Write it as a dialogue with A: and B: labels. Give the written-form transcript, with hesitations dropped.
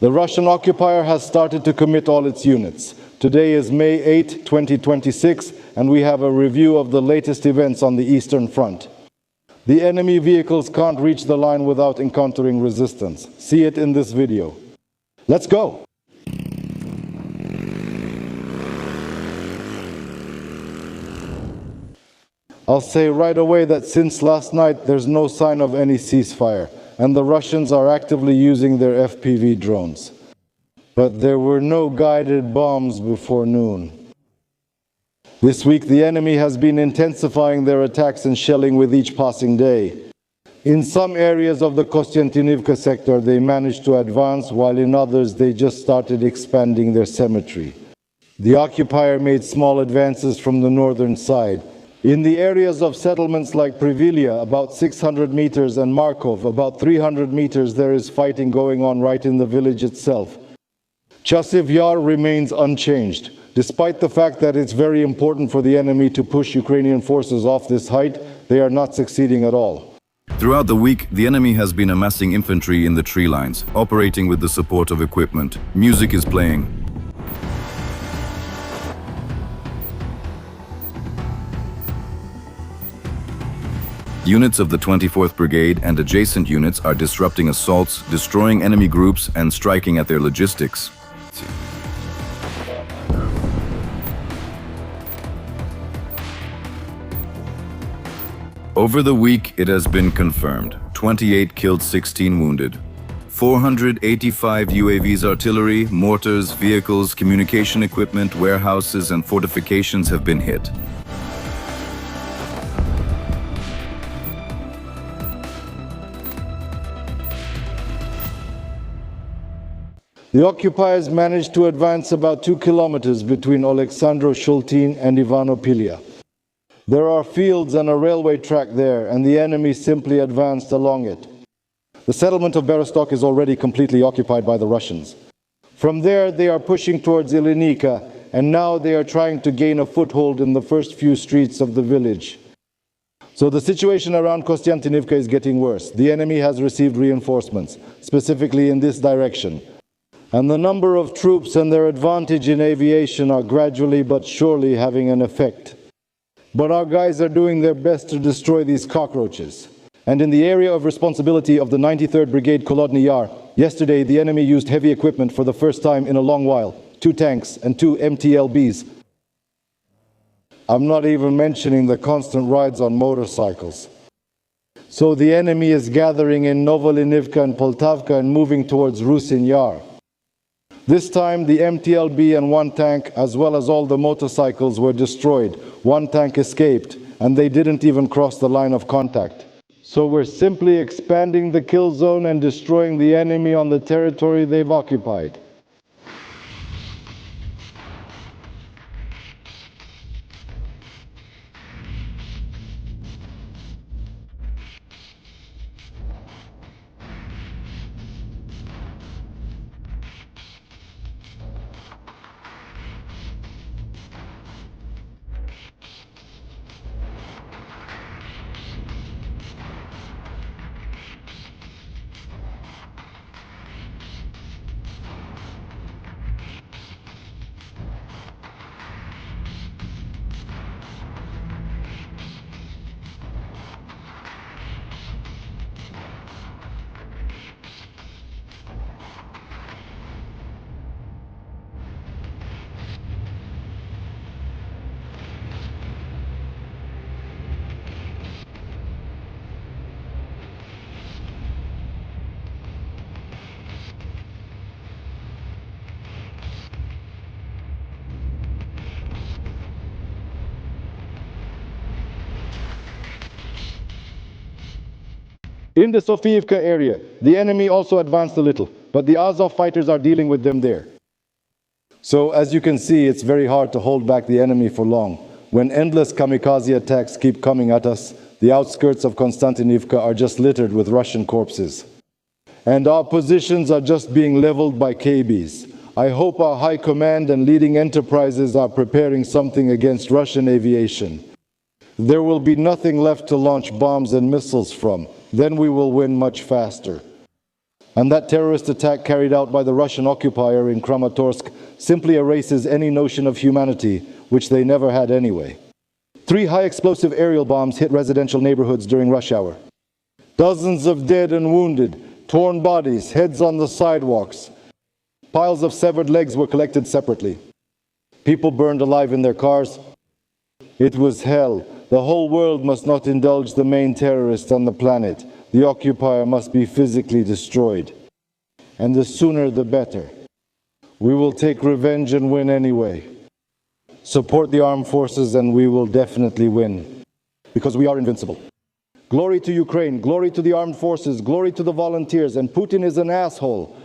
A: The Russian occupier has started to commit all its units. Today is May 8, 2026, and we have a review of the latest events on the Eastern Front. The enemy vehicles can't reach the line without encountering resistance. See it in this video. Let's go! I'll say right away that since last night there's no sign of any ceasefire, and the Russians are actively using their FPV drones. But there were no guided bombs before noon. This week the enemy has been intensifying their attacks and shelling with each passing day. In some areas of the Kostyantynivka sector they managed to advance, while in others they just started expanding their cemetery. The occupier made small advances from the northern side. In the areas of settlements like Privilia, about 600 meters, and Markov, about 300 meters, there is fighting going on right in the village itself. Chasiv Yar remains unchanged. Despite the fact that it's very important for the enemy to push Ukrainian forces off this height, they are not succeeding at all.
B: Throughout the week, the enemy has been amassing infantry in the tree lines, operating with the support of equipment. Music is playing. Units of the 24th Brigade and adjacent units are disrupting assaults, destroying enemy groups, and striking at their logistics. Over the week, it has been confirmed. 28 killed, 16 wounded. 485 UAVs, artillery, mortars, vehicles, communication equipment, warehouses, and fortifications have been hit.
A: The occupiers managed to advance about 2 kilometers between Oleksandro Shultin and Ivanopilia. There are fields and a railway track there, and the enemy simply advanced along it. The settlement of Berostok is already completely occupied by the Russians. From there, they are pushing towards Ilinika, and now they are trying to gain a foothold in the first few streets of the village. So the situation around Kostyantynivka is getting worse. The enemy has received reinforcements, specifically in this direction. And the number of troops and their advantage in aviation are gradually but surely having an effect. But our guys are doing their best to destroy these cockroaches. And in the area of responsibility of the 93rd Brigade Kolodny Yar, yesterday the enemy used heavy equipment for the first time in a long while, 2 tanks and 2 MTLBs. I'm not even mentioning the constant rides on motorcycles. So the enemy is gathering in Novolinivka and Poltavka and moving towards Rusin Yar. This time the MTLB and 1 tank, as well as all the motorcycles, were destroyed. 1 tank escaped, and they didn't even cross the line of contact. So we're simply expanding the kill zone and destroying the enemy on the territory they've occupied. In the Sofiivka area, the enemy also advanced a little, but the Azov fighters are dealing with them there. So as you can see, it's very hard to hold back the enemy for long. When endless kamikaze attacks keep coming at us, the outskirts of Kostyantynivka are just littered with Russian corpses. And our positions are just being leveled by KBs. I hope our high command and leading enterprises are preparing something against Russian aviation. There will be nothing left to launch bombs and missiles from. Then we will win much faster. And that terrorist attack carried out by the Russian occupier in Kramatorsk simply erases any notion of humanity, which they never had anyway. 3 high-explosive aerial bombs hit residential neighborhoods during rush hour. Dozens of dead and wounded, torn bodies, heads on the sidewalks. Piles of severed legs were collected separately. People burned alive in their cars. It was hell. The whole world must not indulge the main terrorist on the planet. The occupier must be physically destroyed. And the sooner the better. We will take revenge and win anyway. Support the armed forces and we will definitely win. Because we are invincible. Glory to Ukraine, glory to the armed forces, glory to the volunteers, and Putin is an asshole.